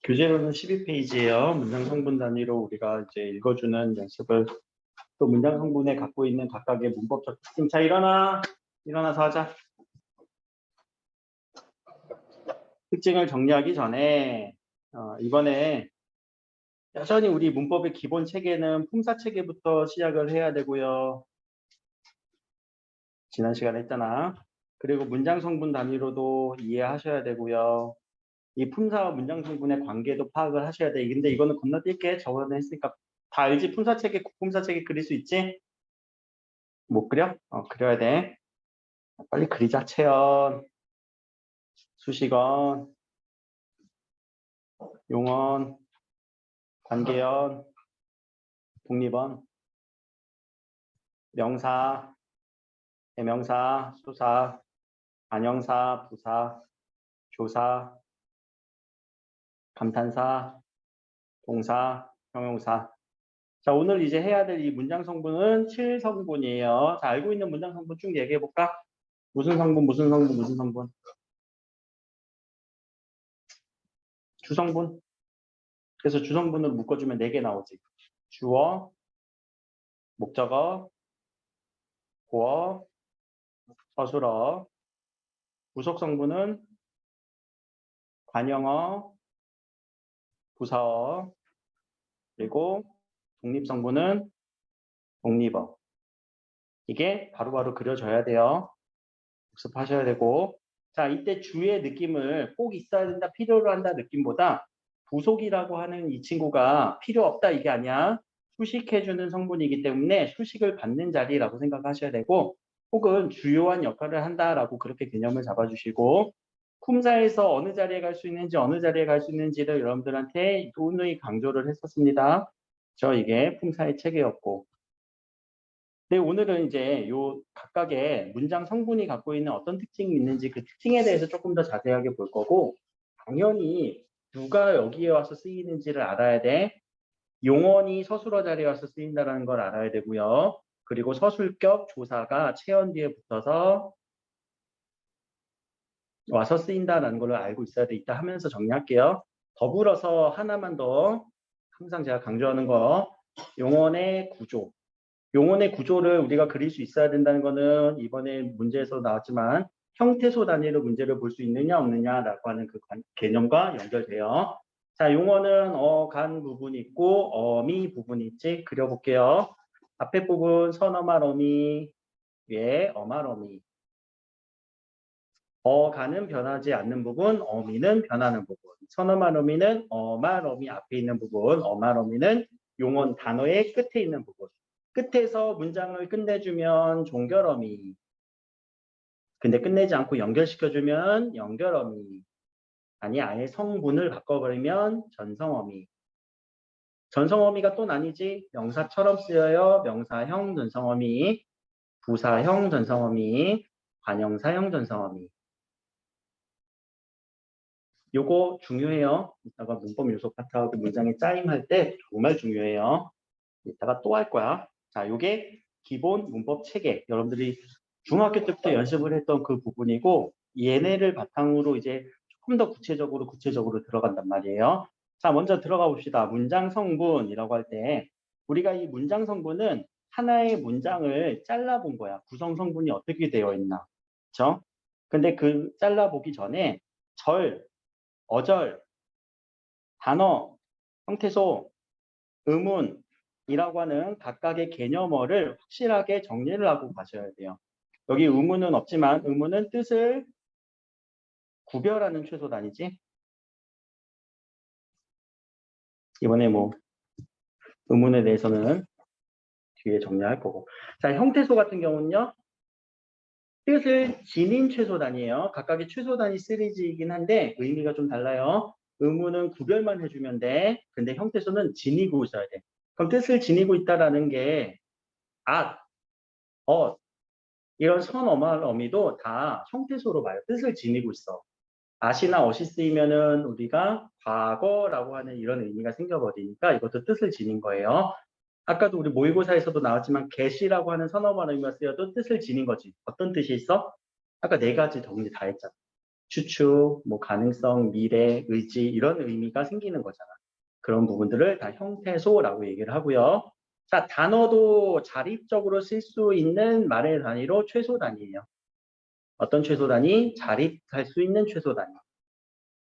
교재로는 12페이지예요. 문장 성분 단위로 우리가 이제 읽어주는 연습을 또 문장 성분에 갖고 있는 각각의 문법적 특징. 자, 일어나서 하자. 특징을 정리하기 전에 이번에 여전히 우리 문법의 기본 체계는 품사 체계부터 시작을 해야 되고요. 지난 시간에 했잖아. 그리고 문장 성분 단위로도 이해하셔야 되고요. 이 품사와 문장 성분의 관계도 파악을 하셔야 돼. 근데 이거는 건너뛸게. 저번에 했으니까 다 알지? 품사 체계, 품사 체계 그릴 수 있지? 못 그려? 그려야 돼. 빨리 그리자. 채연, 수식원, 용언, 관계연, 독립원, 명사, 대명사, 수사, 관형사, 부사, 조사, 감탄사, 동사, 형용사. 자, 오늘 이제 해야 될 이 문장 성분은 7성분이에요. 자, 알고 있는 문장 성분 쭉 얘기해 볼까? 무슨 성분, 무슨 성분, 무슨 성분? 주성분. 그래서 주성분을 묶어주면 4개 나오지. 주어, 목적어, 보어, 서술어. 부속성분은 관형어, 부사어, 그리고 독립성분은 독립어. 이게 바로바로 그려져야 돼요. 복습하셔야 되고. 자, 이때 주의 느낌을 꼭 있어야 된다, 필요로 한다 느낌보다 부속이라고 하는 이 친구가 필요 없다 이게 아니야. 수식해주는 성분이기 때문에 수식을 받는 자리라고 생각하셔야 되고, 혹은 주요한 역할을 한다라고 그렇게 개념을 잡아주시고, 품사에서 어느 자리에 갈 수 있는지 어느 자리에 갈 수 있는지를 여러분들한테 누누이 강조를 했었습니다. 이게 품사의 체계였고, 네, 오늘은 이제 요 각각의 문장 성분이 갖고 있는 어떤 특징이 있는지 그 특징에 대해서 조금 더 자세하게 볼 거고, 당연히 누가 여기에 와서 쓰이는지를 알아야 돼. 용언이 서술어 자리에 와서 쓰인다는 걸 알아야 되고요. 그리고 서술격 조사가 체언 뒤에 붙어서 와서 쓰인다는 걸 알고 있어야 돼. 이따 하면서 정리할게요. 더불어서 하나만 더 항상 제가 강조하는 거, 용언의 구조. 용언의 구조를 우리가 그릴 수 있어야 된다는 거는 이번에 문제에서 나왔지만 형태소 단위로 문제를 볼 수 있느냐 없느냐라고 하는 그 개념과 연결돼요. 자, 용언은 간 부분이 있고 어미 부분이 있지. 그려볼게요. 앞에 부분 선어말 어미, 위에 어말 어미. 어간은 변하지 않는 부분, 어미는 변하는 부분. 선어말 어미는 어말 어미 앞에 있는 부분, 어말 어미는 용언 단어의 끝에 있는 부분. 끝에서 문장을 끝내주면 종결어미. 근데 끝내지 않고 연결시켜주면 연결어미. 아니, 아예 성분을 바꿔버리면 전성어미. 전성어미가 또 나뉘지. 명사처럼 쓰여요. 명사형 전성어미, 부사형 전성어미, 관형사형 전성어미. 요거 중요해요. 이따가 문법 요소 파트하고 문장의 짜임할 때 정말 중요해요. 이따가 또 할 거야. 자, 요게 기본 문법 체계. 여러분들이 중학교 때부터 연습을 했던 그 부분이고, 얘네를 바탕으로 이제 조금 더 구체적으로 들어간단 말이에요. 자, 먼저 들어가 봅시다. 문장 성분이라고 할 때, 우리가 이 문장 성분은 하나의 문장을 잘라본 거야. 구성 성분이 어떻게 되어 있나. 그쵸? 근데 그 잘라보기 전에 어절, 단어, 형태소, 의문이라고 하는 각각의 개념어를 확실하게 정리를 하고 가셔야 돼요. 여기 의문은 없지만 의문은 뜻을 구별하는 최소 단위지. 이번에 뭐 의문에 대해서는 뒤에 정리할 거고. 자, 형태소 같은 경우는요. 뜻을 지닌 최소 단위예요. 각각의 최소 단위 시리즈이긴 한데 의미가 좀 달라요. 의문은 구별만 해주면 돼. 근데 형태소는 지니고 있어야 돼. 그럼 뜻을 지니고 있다라는 게 이런 선어말 어미도 다 형태소로 봐요. 뜻을 지니고 있어. 앗이나 어시 쓰이면은 우리가 과거라고 하는 이런 의미가 생겨버리니까 이것도 뜻을 지닌 거예요. 아까도 우리 모의고사에서도 나왔지만 get이라고 하는 선어말 의미가 쓰여도 뜻을 지닌 거지. 어떤 뜻이 있어? 아까 4가지 정리 다 했잖아. 추측, 뭐 가능성, 미래, 의지 이런 의미가 생기는 거잖아. 그런 부분들을 다 형태소라고 얘기를 하고요. 자, 단어도 자립적으로 쓸 수 있는 말의 단위로 최소 단위예요. 어떤 최소 단위? 자립할 수 있는 최소 단위.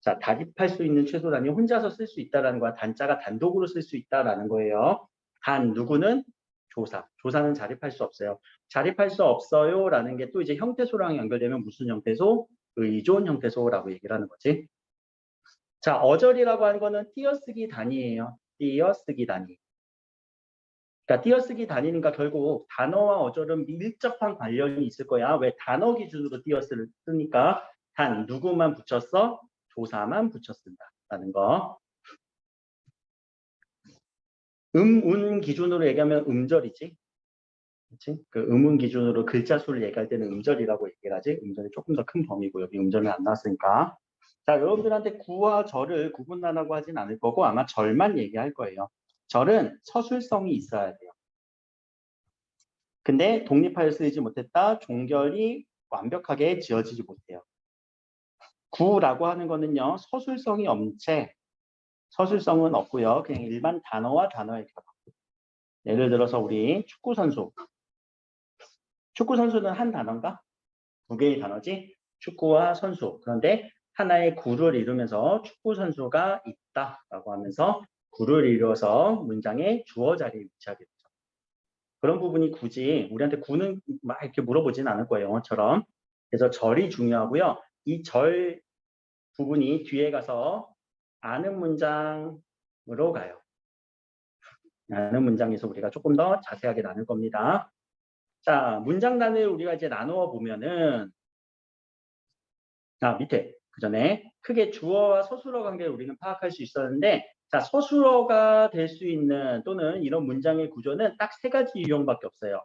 자, 자립할 수 있는 최소 단위 혼자서 쓸 수 있다라는 거야. 단자가 단독으로 쓸 수 있다라는 거예요. 단 누구는 조사. 조사는 자립할 수 없어요. 자립할 수 없어요라는 게 또 이제 형태소랑 연결되면 무슨 형태소? 의존 형태소라고 얘기를 하는 거지. 자, 어절이라고 하는 거는 띄어쓰기 단위예요. 띄어쓰기 단위. 그러니까 띄어쓰기 단위니까 결국 단어와 어절은 밀접한 관련이 있을 거야. 왜 단어 기준으로 쓰니까 단 누구만 붙였어? 조사만 붙였습니다라는 거. 운 기준으로 얘기하면 음절이지. 그렇지? 그 음운 기준으로 글자 수를 얘기할 때는 음절이라고 얘기를 하지. 음절이 조금 더 큰 범위고 여기 음절은 안 나왔으니까. 자, 여러분들한테 구와 절을 구분하라고 하진 않을 거고 아마 절만 얘기할 거예요. 절은 서술성이 있어야 돼요. 근데 독립하여 쓰이지 못했다. 종결이 완벽하게 지어지지 못해요. 구라고 하는 거는요. 서술성이 엄체 서술성은 없고요. 그냥 일반 단어와 단어의 결합. 예를 들어서 우리 축구 선수. 축구 선수는 한 단어인가? 두 개의 단어지. 축구와 선수. 그런데 하나의 구를 이루면서 축구 선수가 있다라고 하면서 구를 이루어서 문장의 주어 자리에 위치하게 되죠. 그런 부분이 굳이 우리한테 구는 막 이렇게 물어보진 않을 거예요. 영어처럼. 그래서 절이 중요하고요. 이 절 부분이 뒤에 가서 아는 문장으로 가요. 아는 문장에서 우리가 조금 더 자세하게 나눌 겁니다. 자, 문장단을 우리가 이제 나누어 보면은 밑에 그 전에 크게 주어와 서술어 관계를 우리는 파악할 수 있었는데 자, 서술어가 될 수 있는 또는 이런 문장의 구조는 딱 세 가지 유형밖에 없어요.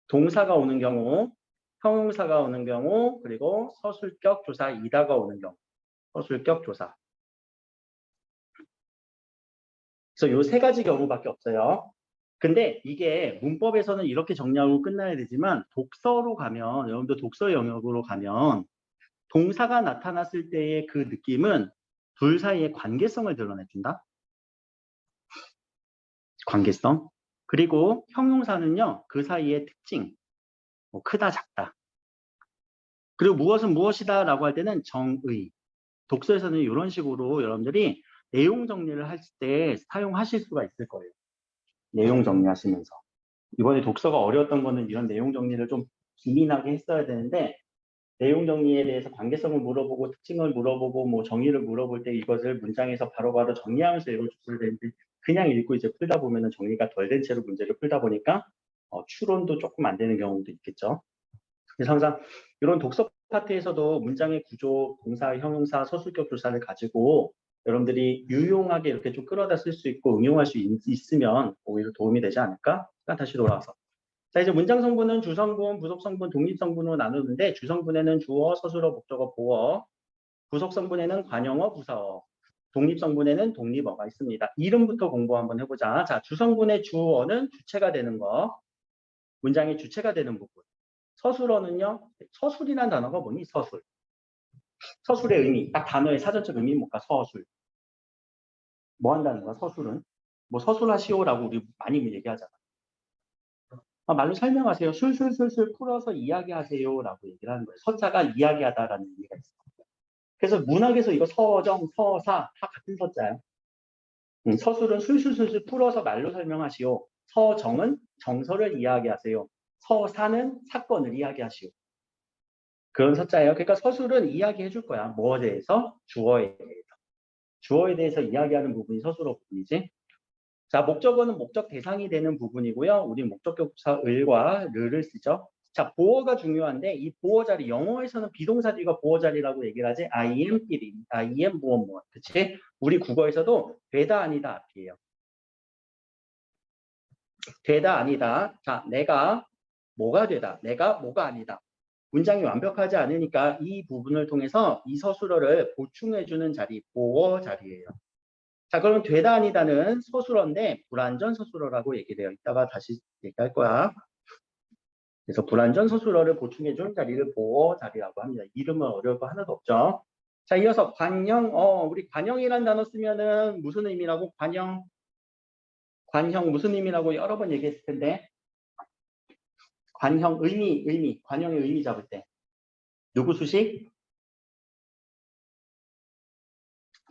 동사가 오는 경우, 형용사가 오는 경우, 그리고 서술격 조사 이다가 오는 경우. 서술격 조사. 그래서 요 세 가지 경우밖에 없어요. 근데 이게 문법에서는 이렇게 정리하고 끝나야 되지만 독서로 가면 여러분들 독서 영역으로 가면 동사가 나타났을 때의 그 느낌은 둘 사이의 관계성을 드러내준다. 관계성. 그리고 형용사는요. 그 사이의 특징. 뭐 크다 작다. 그리고 무엇은 무엇이다 라고 할 때는 정의. 독서에서는 이런 식으로 여러분들이 내용 정리를 할 때 사용하실 수가 있을 거예요. 내용 정리하시면서. 이번에 독서가 어려웠던 거는 이런 내용 정리를 좀 기민하게 했어야 되는데 내용 정리에 대해서 관계성을 물어보고 특징을 물어보고 뭐 정의를 물어볼 때 이것을 문장에서 바로바로 정리하면서 읽어줬어야 되는데 그냥 읽고 이제 풀다 보면은 정리가 덜 된 채로 문제를 풀다 보니까 추론도 조금 안 되는 경우도 있겠죠. 그래서 항상 이런 독서 파트에서도 문장의 구조, 동사, 형용사, 서술격 조사를 가지고 여러분들이 유용하게 이렇게 좀 끌어다 쓸 수 있고 응용할 수 있으면 오히려 도움이 되지 않을까? 다시 돌아와서. 자, 이제 문장 성분은 주성분, 부속성분, 독립성분으로 나누는데 주성분에는 주어, 서술어, 목적어, 보어, 부속성분에는 관용어, 부사어, 독립성분에는 독립어가 있습니다. 이름부터 공부 한번 해보자. 자, 주성분의 주어는 주체가 되는 거, 문장의 주체가 되는 부분. 서술어는요, 서술이란 단어가 뭐니? 서술. 서술의 의미, 딱 단어의 사전적 의미 뭘까? 서술. 뭐 한다는 거야, 서술은? 뭐 서술하시오라고 우리 많이 얘기하잖아. 말로 설명하세요. 술술술술 풀어서 이야기하세요라고 얘기를 하는 거예요. 서자가 이야기하다라는 의미가 있어요. 그래서 문학에서 이거 서정, 서사 다 같은 서자예요. 서술은 술술술술 풀어서 말로 설명하시오. 서정은 정서를 이야기하세요. 서사는 사건을 이야기하시오. 그런 서자예요. 그러니까 서술은 이야기해 줄 거야. 뭐에 대해서? 주어에 대해서. 주어에 대해서 이야기하는 부분이 서술어 부분이지. 자, 목적어는 목적 대상이 되는 부분이고요. 우리 목적격사 을과 르를 쓰죠. 자, 보어가 중요한데 이 보어 자리, 영어에서는 비동사 뒤가 보어 자리라고 얘기를 하지. I am 삐리, I am 무엇 무엇. 그치? 우리 국어에서도 되다 아니다 앞이에요. 되다 아니다. 자, 내가 뭐가 되다. 내가 뭐가 아니다. 문장이 완벽하지 않으니까 이 부분을 통해서 이 서술어를 보충해주는 자리, 보어 자리예요. 자, 그러면 되다 아니다는 서술어인데 불완전 서술어라고 얘기돼요. 이따가 다시 얘기할 거야. 그래서 불완전 서술어를 보충해준 자리를 보어 자리라고 합니다. 이름은 어려울 거 하나도 없죠. 자, 이어서 관형. 우리 관형이란 단어 쓰면은 무슨 의미라고? 관형 무슨 의미라고 여러 번 얘기했을 텐데. 관형 의미. 관형의 의미 잡을 때. 누구 수식?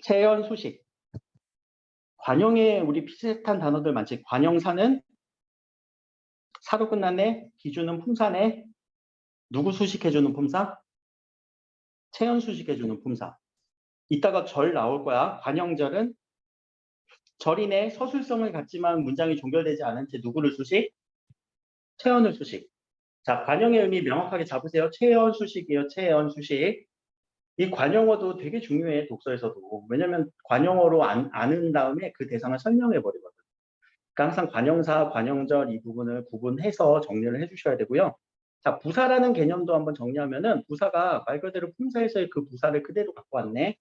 채연 수식. 관형에 우리 비슷한 단어들 많지. 관형사는 사로 끝났네. 기준은 품사네. 누구 수식해주는 품사? 채연 수식해주는 품사. 이따가 절 나올 거야. 관형절은 절이네. 서술성을 갖지만 문장이 종결되지 않은 채 누구를 수식? 채연을 수식. 자, 관형의 의미 명확하게 잡으세요. 채연 수식이에요. 채연 수식. 이 관형어도 되게 중요해. 독서에서도. 왜냐면 관형어로 아는 다음에 그 대상을 설명해 버리거든. 그러니까 항상 관형사, 관형절 이 부분을 구분해서 정리를 해주셔야 되고요. 자, 부사라는 개념도 한번 정리하면은 부사가 말 그대로 품사에서의 그 부사를 그대로 갖고 왔네.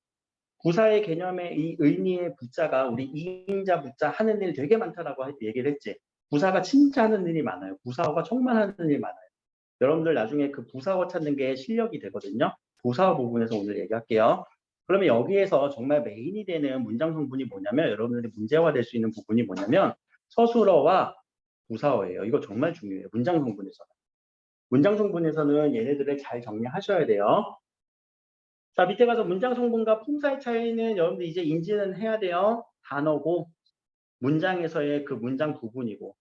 부사의 개념의 이 의미의 부자가 우리 이인자 부자 하는 일 되게 많다라고 얘기를 했지. 부사가 진짜 하는 일이 많아요. 부사어가 정말 하는 일이 많아요. 여러분들 나중에 그 부사어 찾는 게 실력이 되거든요. 부사어 부분에서 오늘 얘기할게요. 그러면 여기에서 정말 메인이 되는 문장 성분이 뭐냐면 여러분들이 문제화될 수 있는 부분이 뭐냐면 서술어와 부사어예요. 이거 정말 중요해요. 문장 성분에서는. 문장 성분에서는 얘네들을 잘 정리하셔야 돼요. 자, 밑에 가서 문장 성분과 품사의 차이는 여러분들 이제 인지는 해야 돼요. 단어고 문장에서의 그 문장 부분이고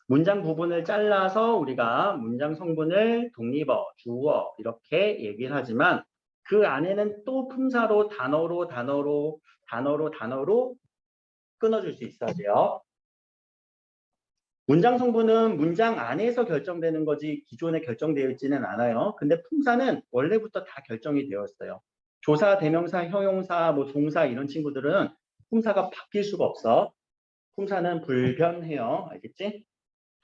문장 부분을 잘라서 우리가 문장 성분을 독립어, 주어 이렇게 얘기를 하지만 그 안에는 또 품사로 단어로 끊어줄 수 있어야 돼요. 문장 성분은 문장 안에서 결정되는 거지 기존에 결정되어 있지는 않아요. 근데 품사는 원래부터 다 결정이 되어 있어요. 조사, 대명사, 형용사, 뭐 동사 이런 친구들은 품사가 바뀔 수가 없어. 품사는 불변해요. 알겠지?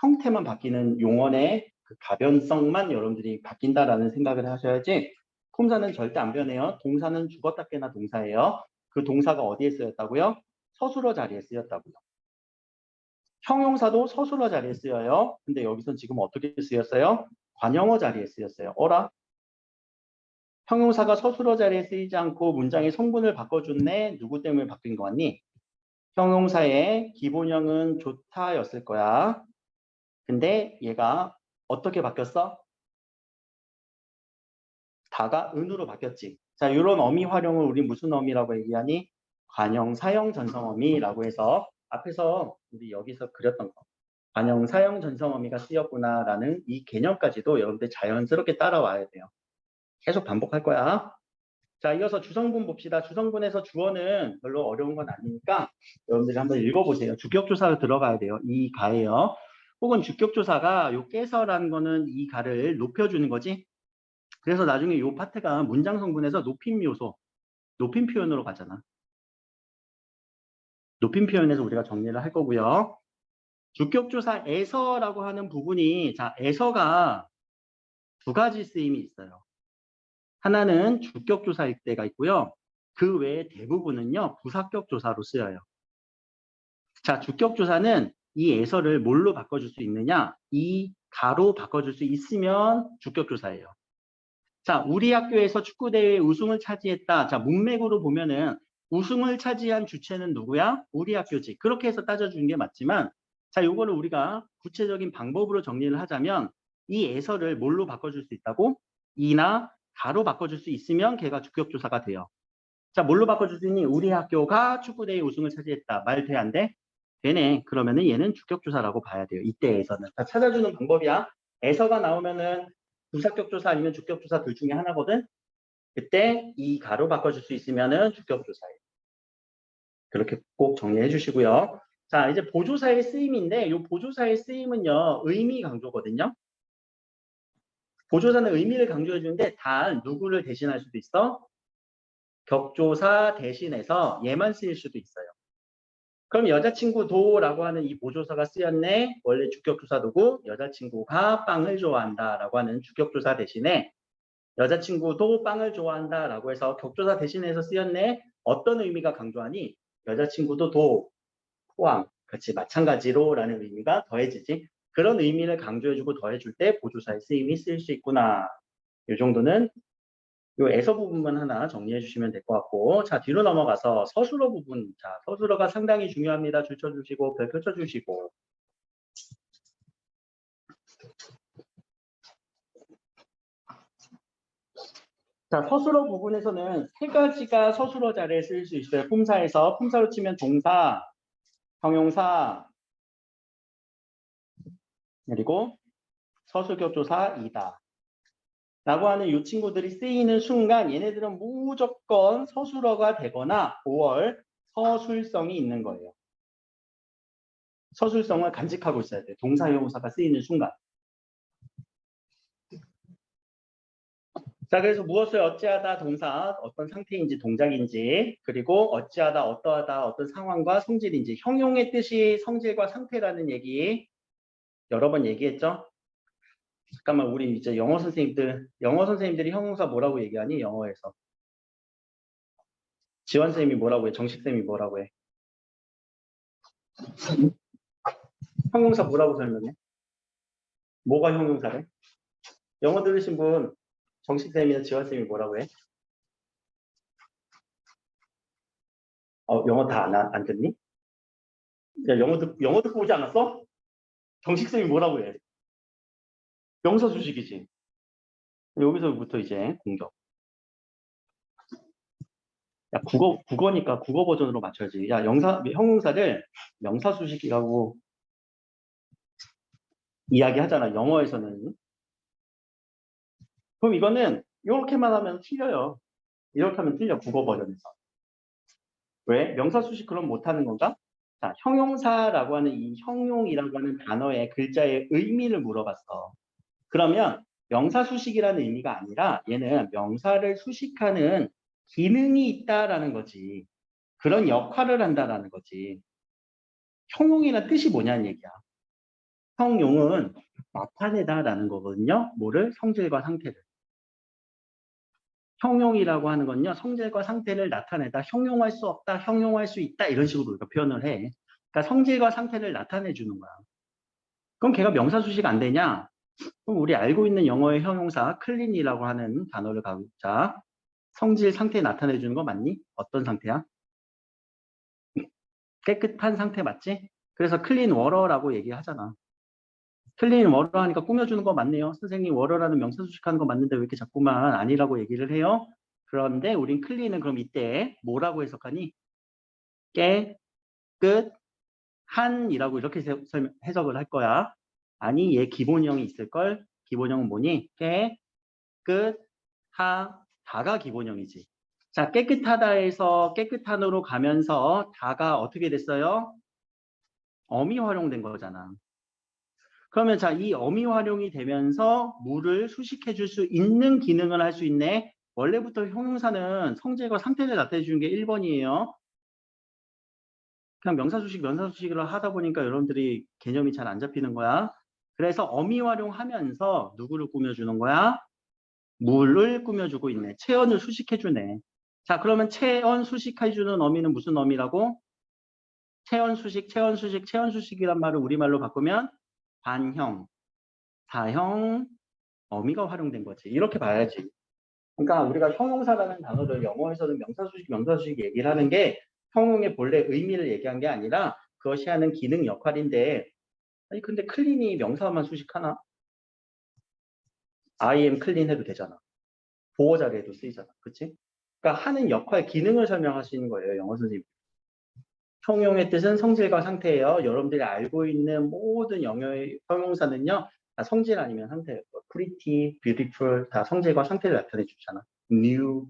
형태만 바뀌는 용언의 그 가변성만 여러분들이 바뀐다라는 생각을 하셔야지 품사는 절대 안 변해요. 동사는 죽었다 깨나 동사예요. 그 동사가 어디에 쓰였다고요? 서술어 자리에 쓰였다고요. 형용사도 서술어 자리에 쓰여요. 근데 여기서 지금 어떻게 쓰였어요? 관형어 자리에 쓰였어요. 어라? 형용사가 서술어 자리에 쓰이지 않고 문장의 성분을 바꿔줬네. 누구 때문에 바뀐 거 같니? 형용사의 기본형은 좋다였을 거야. 근데 얘가 어떻게 바뀌었어? 다가 은으로 바뀌었지. 자, 이런 어미 활용을 우리 무슨 어미라고 얘기하니? 관형, 사형, 전성 어미라고 해서 앞에서 우리 여기서 그렸던 거. 관형, 사형, 전성 어미가 쓰였구나라는 이 개념까지도 여러분들 자연스럽게 따라와야 돼요. 계속 반복할 거야. 자, 이어서 주성분 봅시다. 주성분에서 주어는 별로 어려운 건 아니니까 여러분들이 한번 읽어보세요. 주격조사로 들어가야 돼요. 이 가예요. 혹은 주격조사가 요 깨서라는 거는 이 가를 높여주는 거지. 그래서 나중에 요 파트가 문장 성분에서 높임 요소, 높임 표현으로 가잖아. 높임 표현에서 우리가 정리를 할 거고요. 주격조사에서라고 하는 부분이 자, 에서가 두 가지 쓰임이 있어요. 하나는 주격조사일 때가 있고요. 그 외에 대부분은요. 부사격조사로 쓰여요. 자, 주격조사는 이 에서를 뭘로 바꿔줄 수 있느냐? 이 가로 바꿔줄 수 있으면 주격조사예요. 자, 우리 학교에서 축구대회 우승을 차지했다. 자, 문맥으로 보면은 우승을 차지한 주체는 누구야? 우리 학교지. 그렇게 해서 따져주는 게 맞지만 자, 요거를 우리가 구체적인 방법으로 정리를 하자면 이 에서를 뭘로 바꿔줄 수 있다고? 이나 가로 바꿔줄 수 있으면 걔가 주격조사가 돼요. 자, 뭘로 바꿔줄 수 있니? 우리 학교가 축구대회 우승을 차지했다. 말 돼, 안 돼? 되네. 그러면은 얘는 주격조사라고 봐야 돼요. 이때에서는. 자, 찾아주는 방법이야. 에서가 나오면은 부사격조사 아니면 주격조사 둘 중에 하나거든. 그때 이 가로 바꿔줄 수 있으면은 주격조사예요. 그렇게 꼭 정리해 주시고요. 자, 이제 보조사의 쓰임인데 이 보조사의 쓰임은요. 의미 강조거든요. 보조사는 의미를 강조해 주는데 단 누구를 대신할 수도 있어? 격조사 대신해서 얘만 쓰일 수도 있어요. 그럼 여자친구 도라고 하는 이 보조사가 쓰였네. 원래 주격조사도고 여자친구가 빵을 좋아한다라고 하는 주격조사 대신에 여자친구도 빵을 좋아한다라고 해서 격조사 대신해서 쓰였네. 어떤 의미가 강조하니? 여자친구도 도, 포함, 그렇지 마찬가지로라는 의미가 더해지지. 그런 의미를 강조해주고 더해줄 때 보조사의 쓰임이 쓰일 수 있구나. 이 정도는 요 에서 부분만 하나 정리해 주시면 될 것 같고, 자, 뒤로 넘어가서 서술어 부분. 자, 서술어가 상당히 중요합니다. 줄 쳐주시고 별 펼쳐주시고. 자, 서술어 부분에서는 세 가지가 서술어 자리에 쓰일 수 있어요. 품사에서. 품사로 치면 동사, 형용사, 그리고 서술격조사이다. 라고 하는 이 친구들이 쓰이는 순간 얘네들은 무조건 서술어가 되거나 5월 서술성이 있는 거예요. 서술성을 간직하고 있어야 돼요. 동사, 형용사가 쓰이는 순간. 자, 그래서 무엇을 어찌하다 동사, 어떤 상태인지 동작인지, 그리고 어찌하다, 어떠하다, 어떤 상황과 성질인지, 형용의 뜻이 성질과 상태라는 얘기 여러 번 얘기했죠? 잠깐만, 우리 이제 영어 선생님들이 형용사 뭐라고 얘기하니? 영어에서. 지원 쌤이 뭐라고 해? 정식 쌤이 뭐라고 해? 형용사 뭐라고 설명해? 뭐가 형용사래? 영어 들으신 분 정식 쌤이나 지원 쌤이 뭐라고 해? 영어 다 안 듣니? 야, 영어 듣고 오지 않았어? 정식 쌤이 뭐라고 해? 명사 수식이지. 여기서부터 이제 공격. 야, 국어니까 국어 버전으로 맞춰야지. 야, 형용사를 명사 수식이라고 이야기하잖아. 영어에서는. 그럼 이거는 이렇게만 하면 틀려요. 이렇게 하면 틀려. 국어 버전에서. 왜? 명사 수식 그럼 못하는 건가? 자, 형용사라고 하는 이 형용이라고 하는 단어의 글자의 의미를 물어봤어. 그러면 명사 수식이라는 의미가 아니라 얘는 명사를 수식하는 기능이 있다라는 거지. 그런 역할을 한다라는 거지. 형용이란 뜻이 뭐냐는 얘기야. 형용은 나타내다라는 거거든요. 뭐를? 성질과 상태를. 형용이라고 하는 건요. 성질과 상태를 나타내다. 형용할 수 없다. 형용할 수 있다. 이런 식으로 우리가 표현을 해. 그러니까 성질과 상태를 나타내 주는 거야. 그럼 걔가 명사 수식 안 되냐? 그럼 우리 알고 있는 영어의 형용사 클린이라고 하는 단어를 가자. 성질 상태 나타내 주는 거 맞니? 어떤 상태야? 깨끗한 상태 맞지? 그래서 클린 워러라고 얘기하잖아. 클린 워러 하니까 꾸며주는 거 맞네요. 선생님 워러라는 명사 수식하는 거 맞는데 왜 이렇게 자꾸만 아니라고 얘기를 해요? 그런데 우린 클린은 그럼 이때 뭐라고 해석하니? 깨끗한이라고 이렇게 해석을 할 거야. 아니 얘 기본형이 있을걸? 기본형은 뭐니? 깨끗하다가 기본형이지. 자, 깨끗하다에서 깨끗한으로 가면서 다가 어떻게 됐어요? 어미 활용된 거잖아. 그러면 자, 이 어미 활용이 되면서 물을 수식해 줄 수 있는 기능을 할 수 있네. 원래부터 형용사는 성질과 상태를 나타내 주는 게 1번이에요. 그냥 명사수식을 하다 보니까 여러분들이 개념이 잘 안 잡히는 거야. 그래서 어미 활용하면서 누구를 꾸며주는 거야? 물을 꾸며주고 있네. 체언을 수식해주네. 자, 그러면 체언 수식해주는 어미는 무슨 어미라고? 체언 수식이란 말을 우리말로 바꾸면 반형, 사형, 어미가 활용된 거지. 이렇게 봐야지. 그러니까 우리가 형용사라는 단어를 영어에서는 명사수식 얘기를 하는 게 형용의 본래 의미를 얘기한 게 아니라 그것이 하는 기능 역할인데, 아니 근데 클린이 명사만 수식하나? I am clean 해도 되잖아. 보호 자리에도 쓰이잖아. 그치? 그러니까 하는 역할, 기능을 설명하시는 거예요. 영어 선생님. 형용의 뜻은 성질과 상태예요. 여러분들이 알고 있는 모든 영어의 형용사는요. 다 성질 아니면 상태예요. pretty, beautiful 다 성질과 상태를 나타내 주잖아. new.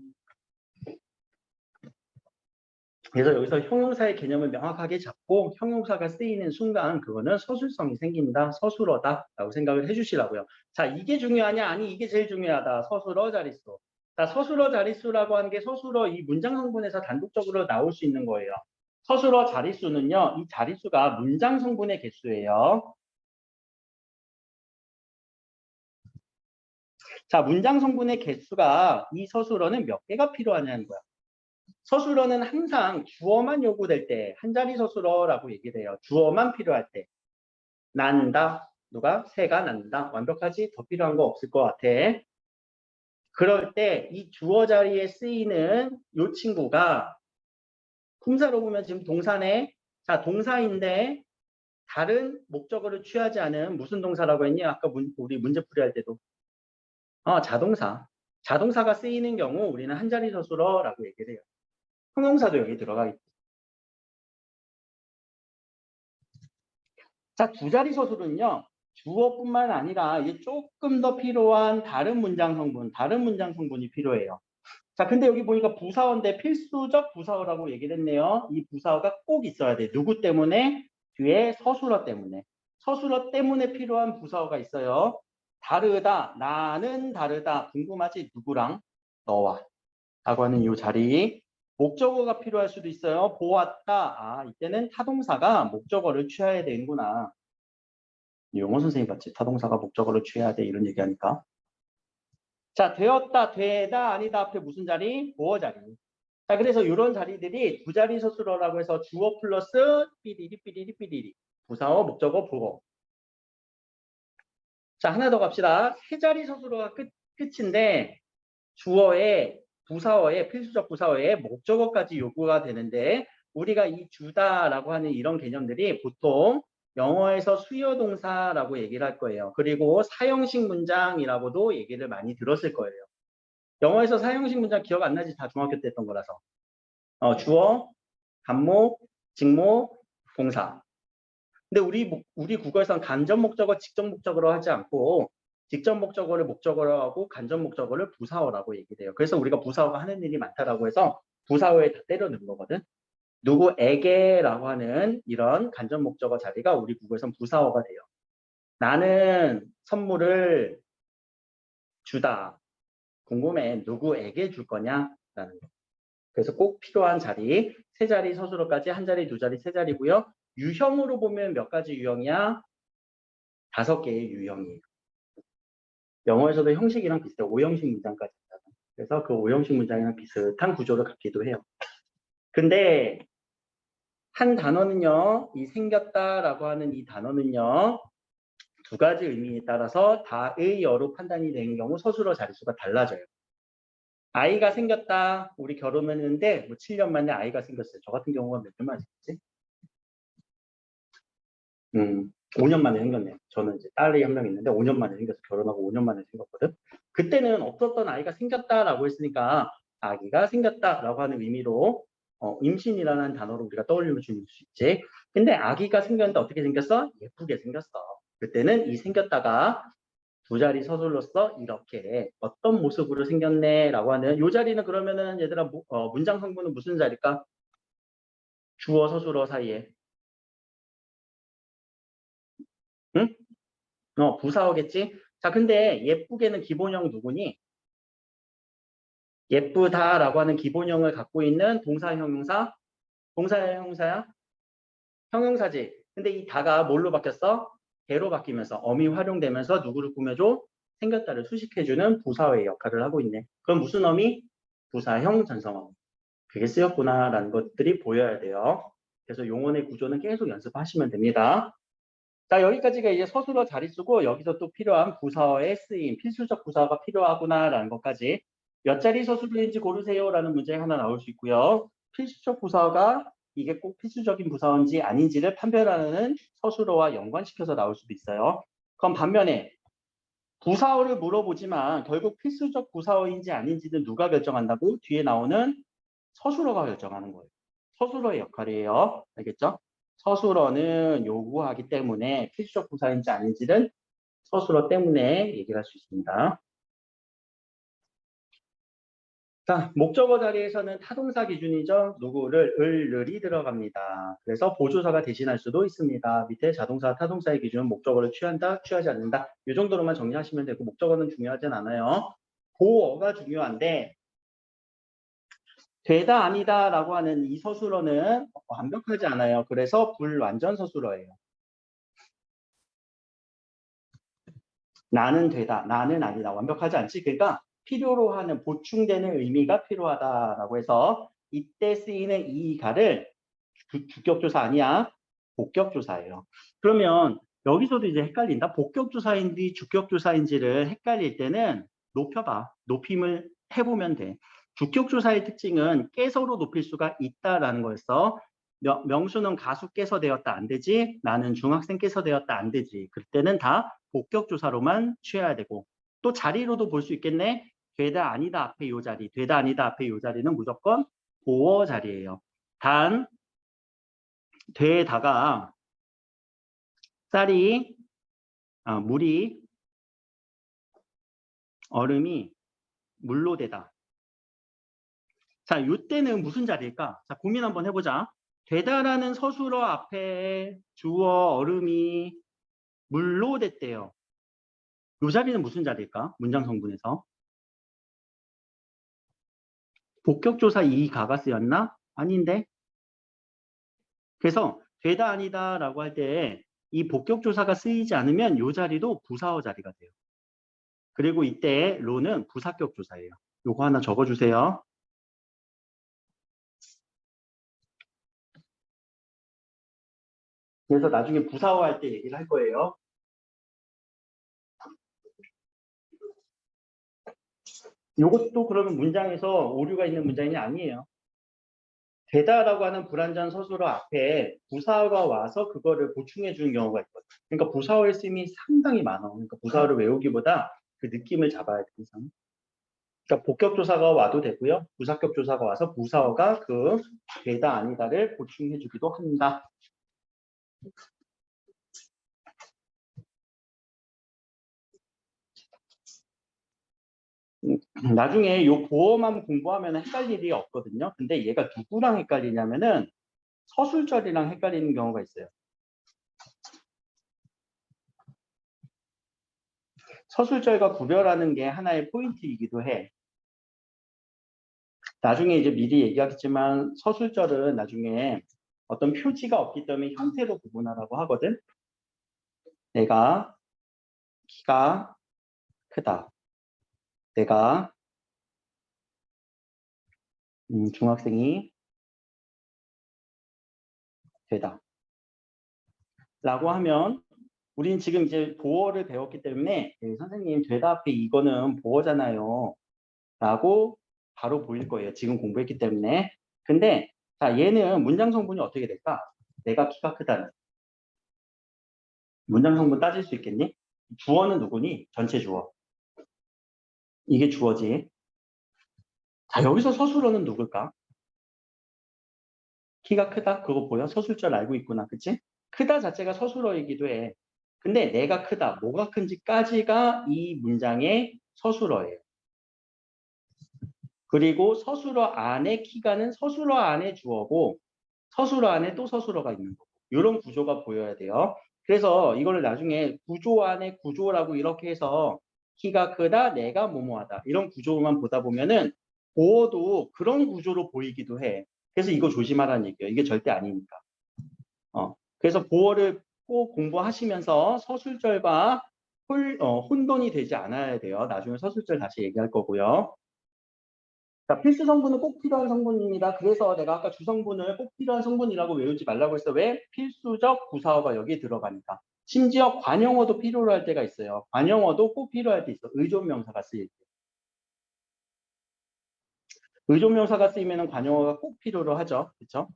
그래서 여기서 형용사의 개념을 명확하게 잡고 형용사가 쓰이는 순간 그거는 서술성이 생긴다. 서술어다. 라고 생각을 해주시라고요. 자, 이게 중요하냐? 아니, 이게 제일 중요하다. 서술어 자릿수. 자, 서술어 자릿수라고 하는 게 서술어 이 문장 성분에서 단독적으로 나올 수 있는 거예요. 서술어 자릿수는요. 이 자릿수가 문장 성분의 개수예요. 자, 문장 성분의 개수가 이 서술어는 몇 개가 필요하냐는 거야. 서술어는 항상 주어만 요구될 때 한 자리 서술어라고 얘기를 해요. 주어만 필요할 때. 난다, 누가? 새가 낳는다. 완벽하지? 더 필요한 거 없을 것 같아. 그럴 때 이 주어 자리에 쓰이는 이 친구가 품사로 보면 지금 동사네. 자, 동사인데 다른 목적어를 취하지 않은 무슨 동사라고 했니? 아까 우리 문제풀이 할 때도. 자동사. 자동사가 쓰이는 경우 우리는 한 자리 서술어라고 얘기를 해요. 형용사도 여기 들어가 있고. 자, 두 자리 서술은요. 주어뿐만 아니라 이게 조금 더 필요한 다른 문장 성분이 필요해요. 자, 근데 여기 보니까 부사어인데 필수적 부사어라고 얘기를 했네요. 이 부사어가 꼭 있어야 돼. 누구 때문에? 뒤에 서술어 때문에. 서술어 때문에 필요한 부사어가 있어요. 다르다, 나는 다르다. 궁금하지? 누구랑? 너와. 라고 하는 이 자리. 목적어가 필요할 수도 있어요. 보았다. 이때는 타동사가 목적어를 취해야 되는구나. 영어 선생님 같이 타동사가 목적어를 취해야 돼. 이런 얘기하니까. 자, 되었다, 되다, 아니다 앞에 무슨 자리? 보어 자리. 자, 그래서 이런 자리들이 두 자리 서술어라고 해서 주어 플러스 삐리리. 부사어, 목적어, 보어. 자, 하나 더 갑시다. 세 자리 서술어가 끝인데 주어에 부사어에 필수적 부사어에 목적어까지 요구가 되는데 우리가 이 주다라고 하는 이런 개념들이 보통 영어에서 수요 동사라고 얘기를 할 거예요. 그리고 사형식 문장이라고도 얘기를 많이 들었을 거예요. 영어에서 사형식 문장 기억 안 나지? 다 중학교 때 했던 거라서. 주어, 간목, 직목, 동사. 근데 우리 국어에서는 간접 목적어, 직접 목적어로 하지 않고 직접 목적어를 목적어로 하고 간접 목적어를 부사어라고 얘기해요. 그래서 우리가 부사어가 하는 일이 많다라고 해서 부사어에 다 때려 넣은 거거든. 누구에게라고 하는 이런 간접 목적어 자리가 우리 국어에서는 부사어가 돼요. 나는 선물을 주다. 궁금해. 누구에게 줄 거냐? 라는 거. 그래서 꼭 필요한 자리, 세 자리 서술어까지 한 자리, 두 자리, 세 자리고요. 유형으로 보면 몇 가지 유형이야? 5개의 유형이에요. 영어에서도 형식이랑 비슷해. 5형식 문장까지 있잖아. 그래서 그 5형식 문장이랑 비슷한 구조를 갖기도 해요. 근데 한 단어는요, 이 생겼다라고 하는 이 단어는요, 두 가지 의미에 따라서 다의 여로 판단이 되는 경우 서술어 자릿수가 달라져요. 아이가 생겼다. 우리 결혼했는데 뭐 7년 만에 아이가 생겼어요. 저 같은 경우가 몇 년 만에 생겼지? 5년 만에 생겼네요. 저는 이제 딸이 한 명 있는데 5년 만에 생겨서 결혼하고 5년 만에 생겼거든. 그때는 없었던 아이가 생겼다라고 했으니까 아기가 생겼다라고 하는 의미로 임신이라는 단어로 우리가 떠올리면 수 있지. 근데 아기가 생겼는데 어떻게 생겼어? 예쁘게 생겼어. 그때는 이 생겼다가 두 자리 서술로서 이렇게 어떤 모습으로 생겼네라고 하는 이 자리는 그러면은 얘들아 문장 성분은 무슨 자리일까? 주어 서술어 사이에. 응? 부사어겠지? 자, 근데 예쁘게는 기본형 누구니? 예쁘다라고 하는 기본형을 갖고 있는 동사, 형용사? 동사야, 형용사야? 형용사지. 근데 이 다가 뭘로 바뀌었어? 개로 바뀌면서 어미 활용되면서 누구를 꾸며줘? 생겼다를 수식해주는 부사어의 역할을 하고 있네. 그럼 무슨 어미? 부사형 전성어미. 그게 쓰였구나라는 것들이 보여야 돼요. 그래서 용언의 구조는 계속 연습하시면 됩니다. 자, 여기까지가 이제 서술어 자릿수고 여기서 또 필요한 부사어의 쓰임, 필수적 부사어가 필요하구나라는 것까지 몇 자리 서술어인지 고르세요라는 문제 하나 나올 수 있고요. 필수적 부사어가 이게 꼭 필수적인 부사어인지 아닌지를 판별하는 서술어와 연관시켜서 나올 수도 있어요. 그럼 반면에 부사어를 물어보지만 결국 필수적 부사어인지 아닌지는 누가 결정한다고? 뒤에 나오는 서술어가 결정하는 거예요. 서술어의 역할이에요. 알겠죠? 서술어는 요구하기 때문에 필수적 부사인지 아닌지는 서술어 때문에 얘기할 수 있습니다. 자, 목적어 자리에서는 타동사 기준이죠. 누구를, 을이 들어갑니다. 그래서 보조사가 대신할 수도 있습니다. 밑에 자동사, 타동사의 기준은 목적어를 취한다, 취하지 않는다. 이 정도로만 정리하시면 되고 목적어는 중요하진 않아요. 보어가 중요한데 되다 아니다 라고 하는 이 서술어는 완벽하지 않아요. 그래서 불완전 서술어예요. 나는 되다, 나는 아니다. 완벽하지 않지. 그러니까 필요로 하는 보충되는 의미가 필요하다라고 해서 이때 쓰이는 이 가를 주격조사 아니야. 복격조사예요. 그러면 여기서도 이제 헷갈린다. 복격조사인지 주격조사인지를 헷갈릴 때는 높여봐. 높임을 해보면 돼. 주격조사의 특징은 깨서로 높일 수가 있다라는 거였어. 명수는 가수께서 되었다 안 되지. 나는 중학생께서 되었다 안 되지. 그때는 다 복격조사로만 취해야 되고. 또 자리로도 볼 수 있겠네. 되다 아니다 앞에 요 자리. 되다 아니다 앞에 요 자리는 무조건 보어 자리예요. 단 되다가 쌀이 물이 얼음이 물로 되다. 자, 이때는 무슨 자리일까? 자, 고민 한번 해보자. 되다라는 서술어 앞에 주어 얼음이 물로 됐대요. 이 자리는 무슨 자리일까? 문장 성분에서. 복격조사 이 가가 쓰였나? 아닌데. 그래서 되다 아니다 라고 할 때 이 복격조사가 쓰이지 않으면 이 자리도 부사어 자리가 돼요. 그리고 이때 로는 부사격 조사예요. 요거 하나 적어주세요. 그래서 나중에 부사어 할 때 얘기를 할 거예요. 요것도 그러면 문장에서 오류가 있는 문장이 아니에요. 되다라고 하는 불완전 서술어 앞에 부사어가 와서 그거를 보충해 주는 경우가 있거든요. 그러니까 부사어의 쓰임이 상당히 많아. 그러니까 부사어를 외우기보다 그 느낌을 잡아야 돼요. 그러니까 복격조사가 와도 되고요. 부사격조사가 와서 부사어가 그 되다 아니다를 보충해 주기도 한다. 나중에 요 보어만 공부하면 헷갈릴 일이 없거든요. 근데 얘가 누구랑 헷갈리냐면은 서술절이랑 헷갈리는 경우가 있어요. 서술절과 구별하는 게 하나의 포인트이기도 해. 나중에 이제 미리 얘기하겠지만 서술절은 나중에 어떤 표지가 없기 때문에 형태로 구분하라고 하거든. 내가 키가 크다. 내가 중학생이 되다. 라고 하면 우린 지금 이제 보어를 배웠기 때문에 선생님 되다 앞에 이거는 보어잖아요. 라고 바로 보일 거예요. 지금 공부했기 때문에. 근데 자 얘는 문장 성분이 어떻게 될까? 내가 키가 크다는. 문장 성분 따질 수 있겠니? 주어는 누구니? 전체 주어. 이게 주어지. 자 여기서 서술어는 누굴까? 키가 크다? 그거 보여? 서술절 알고 있구나. 그치? 크다 자체가 서술어이기도 해. 근데 내가 크다, 뭐가 큰지까지가 이 문장의 서술어예요. 그리고 서술어 안에 키가는 서술어 안에 주어고 서술어 안에 또 서술어가 있는 거고 이런 구조가 보여야 돼요. 그래서 이거를 나중에 구조 안에 구조라고 이렇게 해서 키가 크다, 내가 뭐뭐하다 이런 구조만 보다 보면은 보어도 그런 구조로 보이기도 해. 그래서 이거 조심하라는 얘기예요. 이게 절대 아니니까. 그래서 보어를 꼭 공부하시면서 서술절과 혼돈이 되지 않아야 돼요. 나중에 서술절 다시 얘기할 거고요. 자, 필수 성분은 꼭 필요한 성분입니다. 그래서 내가 아까 주성분을 꼭 필요한 성분이라고 외우지 말라고 했어. 왜? 필수적 부사어가 여기에 들어가니까. 심지어 관용어도 필요로 할 때가 있어요. 관용어도 꼭 필요할 때 있어. 의존명사가 쓰일 때. 의존명사가 쓰이면 관용어가 꼭 필요로 하죠. 그렇죠?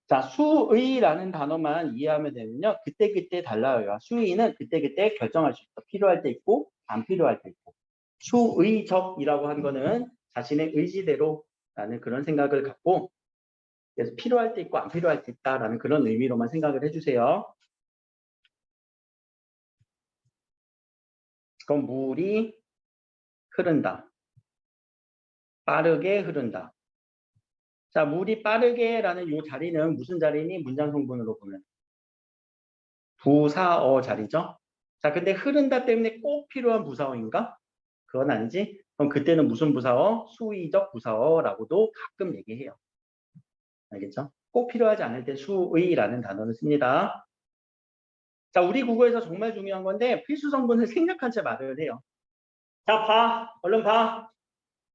자, 수의라는 단어만 이해하면 되면요. 그때그때 달라요. 수의는 그때그때 결정할 수 있어. 필요할 때 있고 안 필요할 때 있고. 수의적이라고 한 거는 자신의 의지대로라는 그런 생각을 갖고 그래서 필요할 때 있고 안 필요할 때 있다라는 그런 의미로만 생각을 해주세요. 그럼 물이 흐른다. 빠르게 흐른다. 자, 물이 빠르게라는 이 자리는 무슨 자리니? 문장 성분으로 보면 부사어 자리죠. 자, 근데 흐른다 때문에 꼭 필요한 부사어인가? 그건 아니지. 그럼 그때는 무슨 부사어? 수의적 부사어라고도 가끔 얘기해요. 알겠죠? 꼭 필요하지 않을 때 수의라는 단어를 씁니다. 자, 우리 국어에서 정말 중요한 건데 필수 성분을 생략한 채 말을 해요. 자, 봐. 얼른 봐.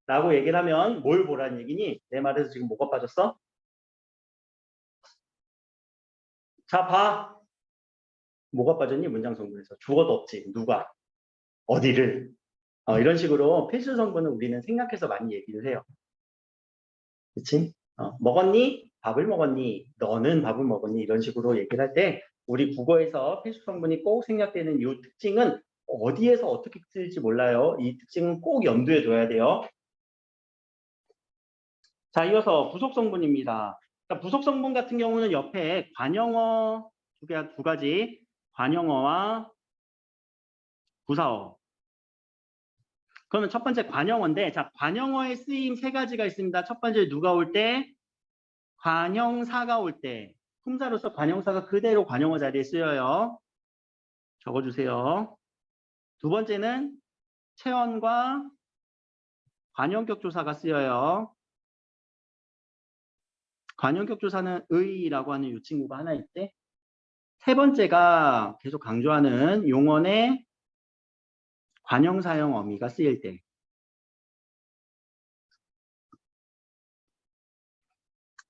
라고 얘기를 하면 뭘 보라는 얘기니? 내 말에서 지금 뭐가 빠졌어? 자, 봐. 뭐가 빠졌니? 문장 성분에서. 주어도 없지. 누가? 어디를? 이런 식으로 필수 성분은 우리는 생략해서 많이 얘기를 해요. 그치? 먹었니? 밥을 먹었니? 너는 밥을 먹었니? 이런 식으로 얘기를 할 때 우리 국어에서 필수 성분이 꼭 생략되는 이 특징은 어디에서 어떻게 쓸지 몰라요. 이 특징은 꼭 염두에 둬야 돼요. 자, 이어서 부속 성분입니다. 자, 부속 성분 같은 경우는 옆에 관형어 두 가지, 관형어와 부사어. 그러면 첫 번째 관형어인데, 자, 관형어의 쓰임 세 가지가 있습니다. 첫 번째 누가 올 때? 관형사가 올 때. 품사로서 관형사가 그대로 관형어 자리에 쓰여요. 적어주세요. 두 번째는 체언과 관형격 조사가 쓰여요. 관형격 조사는 의라고 하는 이 친구가 하나 있대. 세 번째가 계속 강조하는 용언의 관형사형 어미가 쓰일 때.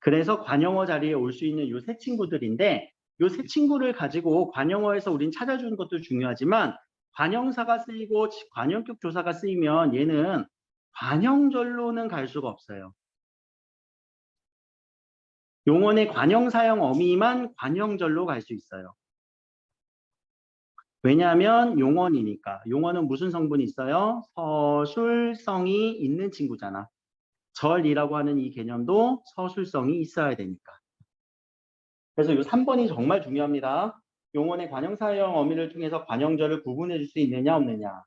그래서 관형어 자리에 올 수 있는 이 세 친구들인데 이 세 친구를 가지고 관형어에서 우린 찾아주는 것도 중요하지만 관형사가 쓰이고 관형격 조사가 쓰이면 얘는 관형절로는 갈 수가 없어요. 용언의 관형사형 어미만 관형절로 갈 수 있어요. 왜냐하면 용언이니까. 용언은 무슨 성분이 있어요? 서술성이 있는 친구잖아. 절이라고 하는 이 개념도 서술성이 있어야 되니까. 그래서 이 3번이 정말 중요합니다. 용언의 관형사형 어미를 통해서 관형절을 구분해 줄 수 있느냐 없느냐.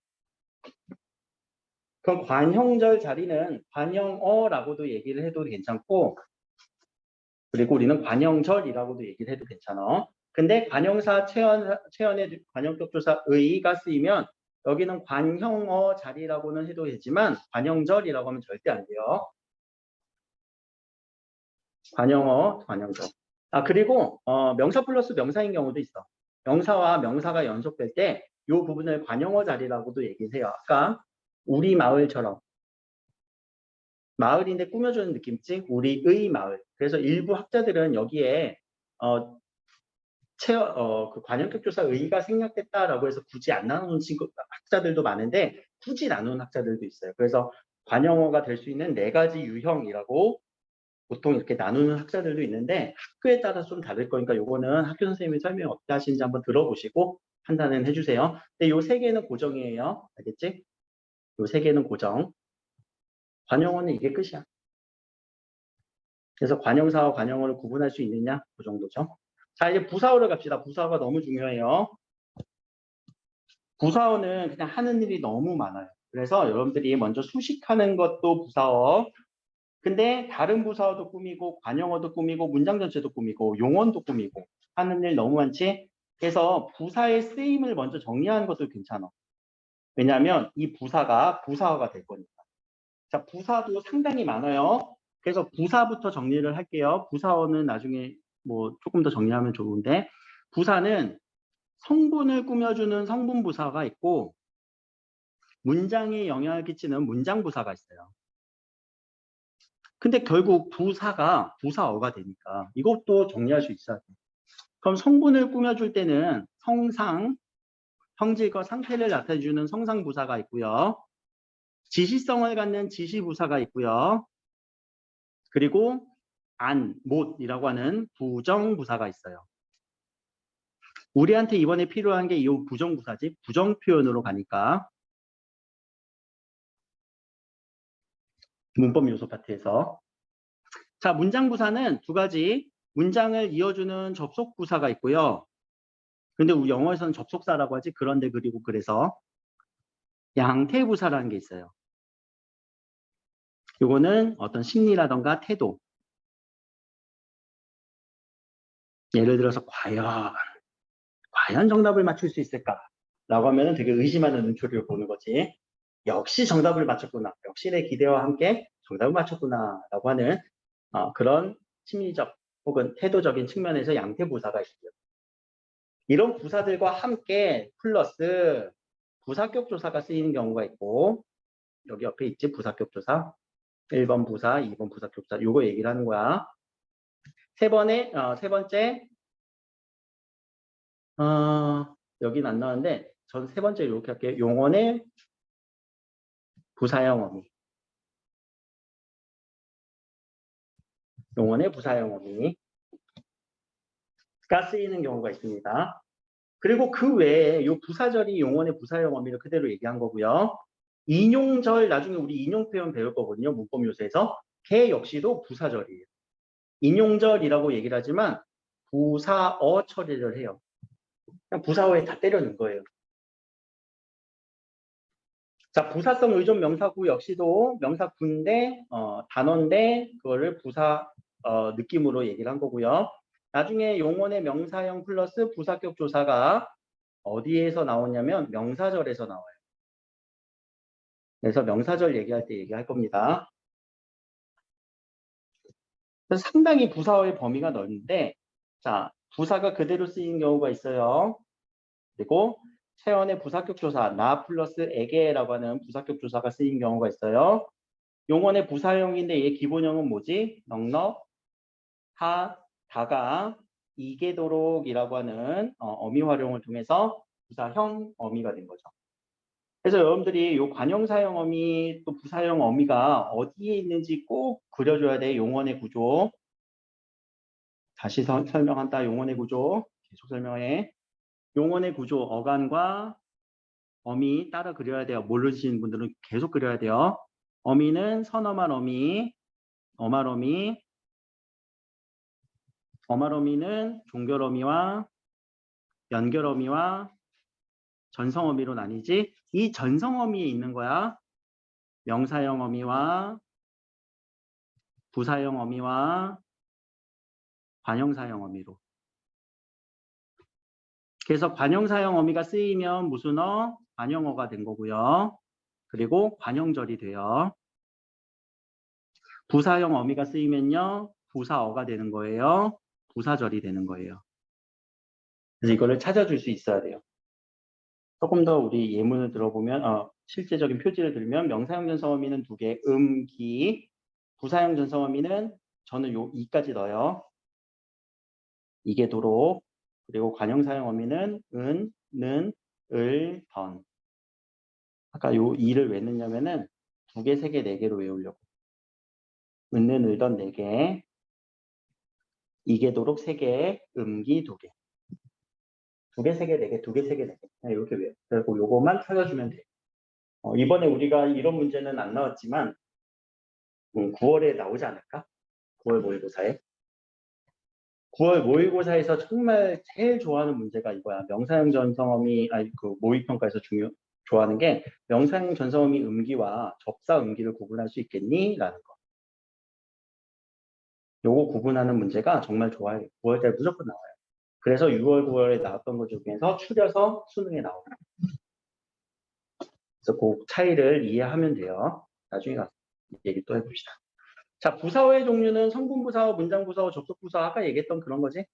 그럼 관형절 자리는 관형어라고도 얘기를 해도 괜찮고 그리고 우리는 관형절이라고도 얘기를 해도 괜찮아. 근데 관형사 체언의 관형격 조사 의가 쓰이면 여기는 관형어 자리라고는 해도 되지만 관형절이라고 하면 절대 안 돼요. 관형어, 관형절. 그리고 명사 플러스 명사인 경우도 있어. 명사와 명사가 연속될 때 이 부분을 관형어 자리라고도 얘기를 해요. 아까 우리 마을처럼 마을인데 꾸며주는 느낌이지? 우리의 마을. 그래서 일부 학자들은 여기에 그 관형격 조사 의의가 생략됐다라고 해서 굳이 안 나누는 학자들도 많은데 굳이 나누는 학자들도 있어요. 그래서 관형어가 될 수 있는 4가지 유형이라고 보통 이렇게 나누는 학자들도 있는데 학교에 따라 좀 다를 거니까 요거는 학교 선생님이 설명 어떻게 하시는지 한번 들어보시고 판단은 해주세요. 근데 요 3개는 고정이에요. 알겠지? 요 3개는 고정. 관형어는 이게 끝이야. 그래서 관형사와 관형어를 구분할 수 있느냐? 그 정도죠. 자, 이제 부사어를 갑시다. 부사어가 너무 중요해요. 부사어는 그냥 하는 일이 너무 많아요. 그래서 여러분들이 먼저 수식하는 것도 부사어. 근데 다른 부사어도 꾸미고 관형어도 꾸미고 문장 전체도 꾸미고 용언도 꾸미고 하는 일 너무 많지? 그래서 부사의 쓰임을 먼저 정리하는 것도 괜찮아. 왜냐하면 이 부사가 부사어가 될 거니까. 자, 부사도 상당히 많아요. 그래서 부사부터 정리를 할게요. 부사어는 나중에 뭐 조금 더 정리하면 좋은데 부사는 성분을 꾸며주는 성분 부사가 있고 문장에 영향을 끼치는 문장 부사가 있어요. 근데 결국 부사가 부사어가 되니까 이것도 정리할 수 있어야 돼. 그럼 성분을 꾸며줄 때는 성상, 형질과 상태를 나타내주는 성상 부사가 있고요. 지시성을 갖는 지시 부사가 있고요. 그리고 안, 못이라고 하는 부정 부사가 있어요. 우리한테 이번에 필요한 게 이 부정 부사지. 부정 표현으로 가니까. 문법 요소 파트에서. 자, 문장 부사는 2가지. 문장을 이어주는 접속 부사가 있고요. 근데 우리 영어에서는 접속사라고 하지. 그런데 그리고 그래서 양태 부사라는 게 있어요. 요거는 어떤 심리라던가 태도. 예를 들어서 과연 정답을 맞출 수 있을까? 라고 하면 되게 의심하는 눈초리를 보는 거지. 역시 정답을 맞췄구나. 역시 내 기대와 함께 정답을 맞췄구나. 라고 하는 그런 심리적 혹은 태도적인 측면에서 양태 부사가 있고요. 이런 부사들과 함께 플러스 부사격 조사가 쓰이는 경우가 있고 여기 옆에 있지 부사격 조사 1번 부사, 2번 부사격 조사 요거 얘기를 하는 거야. 세 번째 여긴 안 나왔는데 전 세 번째 이렇게 할게요. 용언의 부사형 어미. 용언의 부사형 어미가 쓰이는 경우가 있습니다. 그리고 그 외에 이 부사절이 용언의 부사형 어미를 그대로 얘기한 거고요. 인용절 나중에 우리 인용 표현 배울 거거든요. 문법 요소에서. 걔 역시도 부사절이에요. 인용절이라고 얘기를 하지만 부사어 처리를 해요. 그냥 부사어에 다 때려 넣은 거예요. 자, 부사성 의존 명사구 역시도 명사구인데 단어인데 그거를 부사 느낌으로 얘기를 한 거고요. 나중에 용언의 명사형 플러스 부사격 조사가 어디에서 나오냐면 명사절에서 나와요. 그래서 명사절 얘기할 때 얘기할 겁니다. 그래서 상당히 부사어의 범위가 넓은데 자, 부사가 그대로 쓰인 경우가 있어요. 그리고 채원의 부사격 조사 나 플러스 에게라고 하는 부사격 조사가 쓰인 경우가 있어요. 용언의 부사형인데 얘 기본형은 뭐지? 넉넉, 하, 다가, 이게도록이라고 하는 어미 활용을 통해서 부사형 어미가 된 거죠. 그래서 여러분들이 이 관형사형 어미 또 부사형 어미가 어디에 있는지 꼭 그려줘야 돼. 용언의 구조. 다시 설명한다. 용언의 구조. 계속 설명해. 용언의 구조 어간과 어미 따라 그려야 돼요. 모르시는 분들은 계속 그려야 돼요. 어미는 선어말 어미, 어말 어미, 어말 어미는 종결 어미와 연결 어미와 전성 어미로 나뉘지. 이 전성 어미에 있는 거야. 명사형 어미와 부사형 어미와 관형사형 어미로. 그래서 관형사형 어미가 쓰이면 무슨 어? 관형어가 된 거고요. 그리고 관형절이 돼요. 부사형 어미가 쓰이면요. 부사어가 되는 거예요. 부사절이 되는 거예요. 그래서 이거를 찾아줄 수 있어야 돼요. 조금 더 우리 예문을 들어보면 실제적인 표지를 들면 명사형 전성 어미는 2개, 기. 부사형 전성 어미는 저는 요 이까지 넣어요. 이게 도록. 그리고 관형사형 어미는 은, 는, 을, 던. 아까 요 이를 왜 넣냐면은 2개, 3개, 4개로 외우려고. 은는, 을던 4개. 이게 도록 3개, 기 2개. 2개, 3개, 4개, 2개, 3개, 4개. 그냥 이렇게 외워. 그리고 요것만 찾아주면 돼요. 이번에 우리가 이런 문제는 안 나왔지만 9월에 나오지 않을까? 9월 모의고사에. 9월 모의고사에서 정말 제일 좋아하는 문제가 이거야. 명사형 전성어미, 아니 그 모의평가에서 좋아하는 게 명사형 전성어미 음기와 접사 음기를 구분할 수 있겠니? 라는 거. 요거 구분하는 문제가 정말 좋아요. 9월달에 무조건 나와요. 그래서 6월, 9월에 나왔던 것 중에서 추려서 수능에 나와요. 그래서 그 차이를 이해하면 돼요. 나중에 가서 얘기 또 해봅시다. 자, 부사어의 종류는 성분부사어, 문장부사어, 접속부사어. 아까 얘기했던 그런 거지.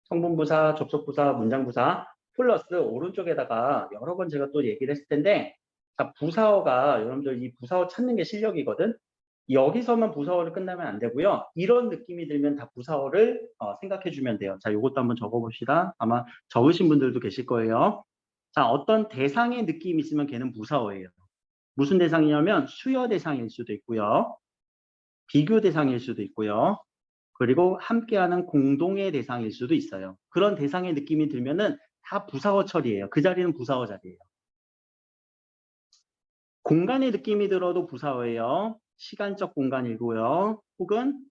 성분부사, 접속부사, 문장부사 플러스 오른쪽에다가 여러 번 제가 또 얘기를 했을 텐데 자, 부사어가 여러분들 이 부사어 찾는 게 실력이거든. 여기서만 부사어를 끝나면 안 되고요. 이런 느낌이 들면 다 부사어를 생각해 주면 돼요. 자, 이것도 한번 적어봅시다. 아마 적으신 분들도 계실 거예요. 자, 어떤 대상의 느낌이 있으면 걔는 부사어예요. 무슨 대상이냐면 수요 대상일 수도 있고요. 비교 대상일 수도 있고요. 그리고 함께하는 공동의 대상일 수도 있어요. 그런 대상의 느낌이 들면은 다 부사어 처리예요. 그 자리는 부사어 자리예요. 공간의 느낌이 들어도 부사어예요. 시간적 공간이고요. 혹은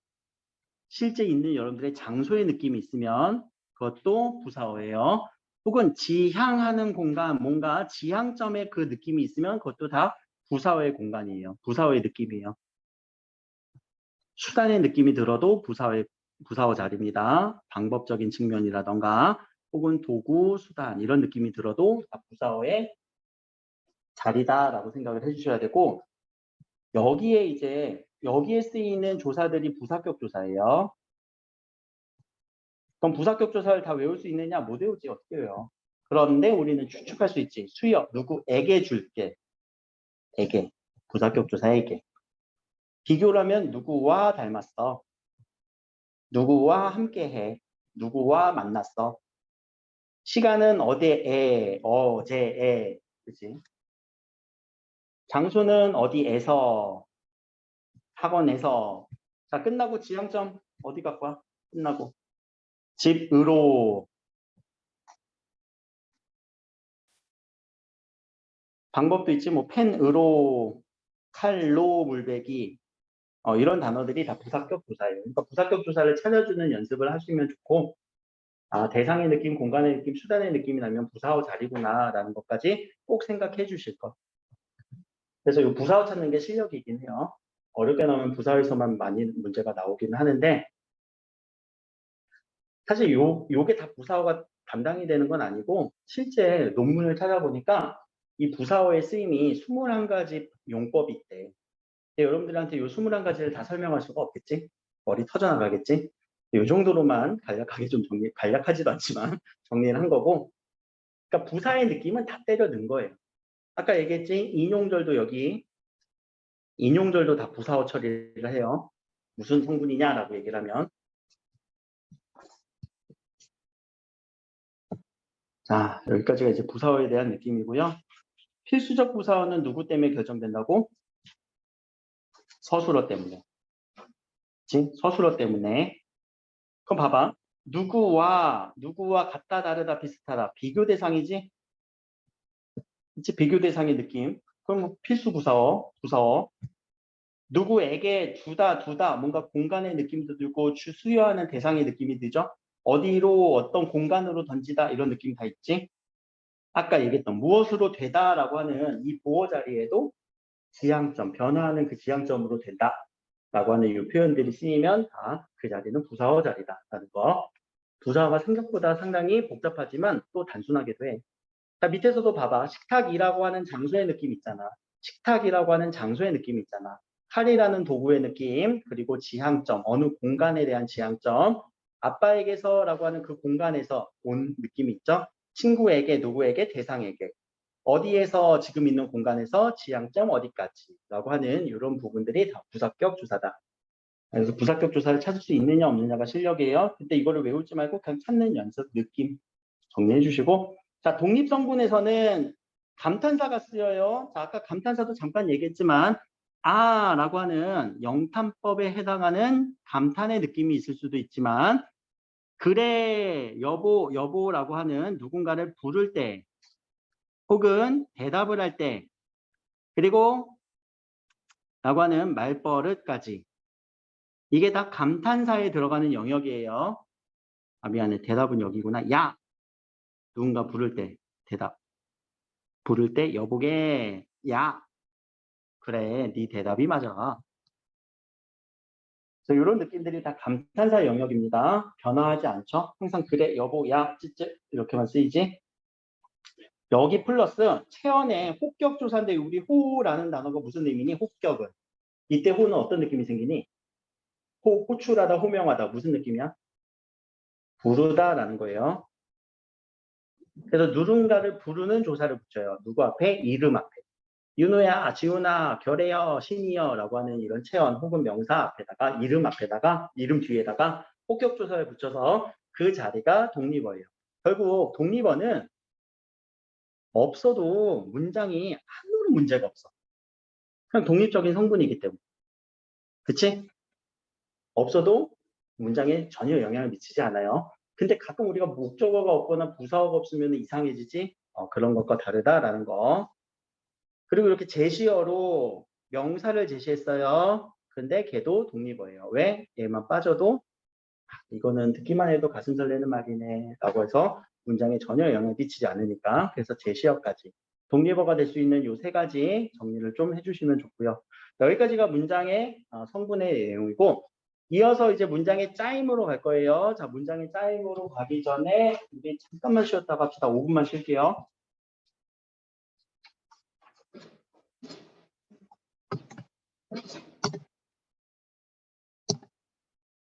실제 있는 여러분들의 장소의 느낌이 있으면 그것도 부사어예요. 혹은 지향하는 공간, 뭔가 지향점의 그 느낌이 있으면 그것도 다 부사어의 공간이에요. 부사어의 느낌이에요. 수단의 느낌이 들어도 부사어 자리입니다. 방법적인 측면이라던가 혹은 도구, 수단 이런 느낌이 들어도 다 부사어의 자리다라고 생각을 해주셔야 되고 여기에 쓰이는 조사들이 부사격 조사예요. 그럼 부사격 조사를 다 외울 수 있느냐? 못 외우지. 어떻게 외워? 그런데 우리는 추측할 수 있지. 수역, 누구에게 줄게. 에게. 부사격 조사에게. 비교를 하면 누구와 닮았어. 누구와 함께해. 누구와 만났어. 시간은 어디에, 어제에, 그치? 장소는 어디에서, 학원에서. 자, 끝나고 지향점 어디 갖고 와? 끝나고. 집으로. 방법도 있지, 뭐, 펜으로, 칼로 물베기. 이런 단어들이 다 부사격 조사예요. 그러니까 부사격 조사를 찾아주는 연습을 하시면 좋고, 대상의 느낌, 공간의 느낌, 수단의 느낌이 나면 부사어 자리구나라는 것까지 꼭 생각해 주실 것. 그래서 이 부사어 찾는 게 실력이긴 해요. 어렵게 나오면 부사어에서만 많이 문제가 나오긴 하는데, 사실 요게 다 부사어가 담당이 되는 건 아니고, 실제 논문을 찾아보니까 이 부사어의 쓰임이 21가지 용법이 있대. 근데 여러분들한테 요 21가지를 다 설명할 수가 없겠지? 머리 터져나가겠지? 이 정도로만 간략하게 좀 간략하지도 않지만 정리를 한 거고, 그러니까 부사의 느낌은 다 때려 넣은 거예요. 아까 얘기했지? 인용절도 여기, 인용절도 다 부사어 처리를 해요. 무슨 성분이냐라고 얘기를 하면. 자, 여기까지가 이제 부사어에 대한 느낌이고요. 필수적 부사어는 누구 때문에 결정된다고? 서술어 때문에. 그치? 서술어 때문에. 그럼 봐봐. 누구와 같다, 다르다, 비슷하다. 비교 대상이지? 그치? 비교 대상의 느낌. 그럼 필수 부사어. 누구에게 두다. 뭔가 공간의 느낌도 들고 수요하는 대상의 느낌이 들죠? 어디로, 어떤 공간으로 던지다, 이런 느낌 다 있지? 아까 얘기했던 무엇으로 되다라고 하는 이 보어 자리에도 지향점, 변화하는 그 지향점으로 된다라고 하는 이 표현들이 쓰이면 그 자리는 부사어 자리다라는 거. 부사어가 생각보다 상당히 복잡하지만 또 단순하게도 해. 자, 밑에서도 봐봐. 식탁이라고 하는 장소의 느낌 있잖아. 식탁이라고 하는 장소의 느낌 있잖아. 칼이라는 도구의 느낌, 그리고 지향점, 어느 공간에 대한 지향점, 아빠에게서라고 하는 그 공간에서 온 느낌이 있죠. 친구에게, 누구에게, 대상에게. 어디에서 지금 있는 공간에서 지향점 어디까지라고 하는 이런 부분들이 다 부사격 조사다. 그래서 부사격 조사를 찾을 수 있느냐 없느냐가 실력이에요. 근데 이거를 외우지 말고 그냥 찾는 연습, 느낌 정리해 주시고, 자, 독립성분에서는 감탄사가 쓰여요. 자, 아까 감탄사도 잠깐 얘기했지만 라고 하는 영탄법에 해당하는 감탄의 느낌이 있을 수도 있지만, 그래 여보라고 하는 누군가를 부를 때 혹은 대답을 할 때, 그리고 라고 하는 말버릇까지, 이게 다 감탄사에 들어가는 영역이에요. 미안해, 대답은 여기구나. 야, 누군가 부를 때 대답, 부를 때 여보게, 야, 그래, 네 대답이 맞아. 그래서 이런 느낌들이 다 감탄사 영역입니다. 변화하지 않죠. 항상 그래, 여보, 야, 찌찌 이렇게만 쓰이지. 여기 플러스 체언의 호격 조사인데, 우리 호라는 단어가 무슨 의미니? 호격은. 이때 호는 어떤 느낌이 생기니? 호출하다, 호명하다. 무슨 느낌이야? 부르다라는 거예요. 그래서 누군가를 부르는 조사를 붙여요. 누구 앞에? 이름 앞에. 윤호야, 지훈아, 결혜여, 신이여 라고 하는 이런 체언 혹은 명사 앞에다가, 이름 앞에다가, 이름 뒤에다가 호격 조사를 붙여서 그 자리가 독립어예요. 결국 독립어는 없어도 문장이 아무런 문제가 없어. 그냥 독립적인 성분이기 때문에. 그치? 없어도 문장에 전혀 영향을 미치지 않아요. 근데 가끔 우리가 목적어가 없거나 부사어가 없으면 이상해지지? 그런 것과 다르다라는 거. 그리고 이렇게 제시어로 명사를 제시했어요. 근데 걔도 독립어예요. 왜? 얘만 빠져도 이거는 듣기만 해도 가슴 설레는 말이네 라고 해서 문장에 전혀 영향을 미치지 않으니까. 그래서 제시어까지 독립어가 될 수 있는 요 세 가지 정리를 좀 해주시면 좋고요. 여기까지가 문장의 성분의 내용이고, 이어서 이제 문장의 짜임으로 갈 거예요. 자, 문장의 짜임으로 가기 전에 우리 잠깐만 쉬었다 갑시다. 5분만 쉴게요.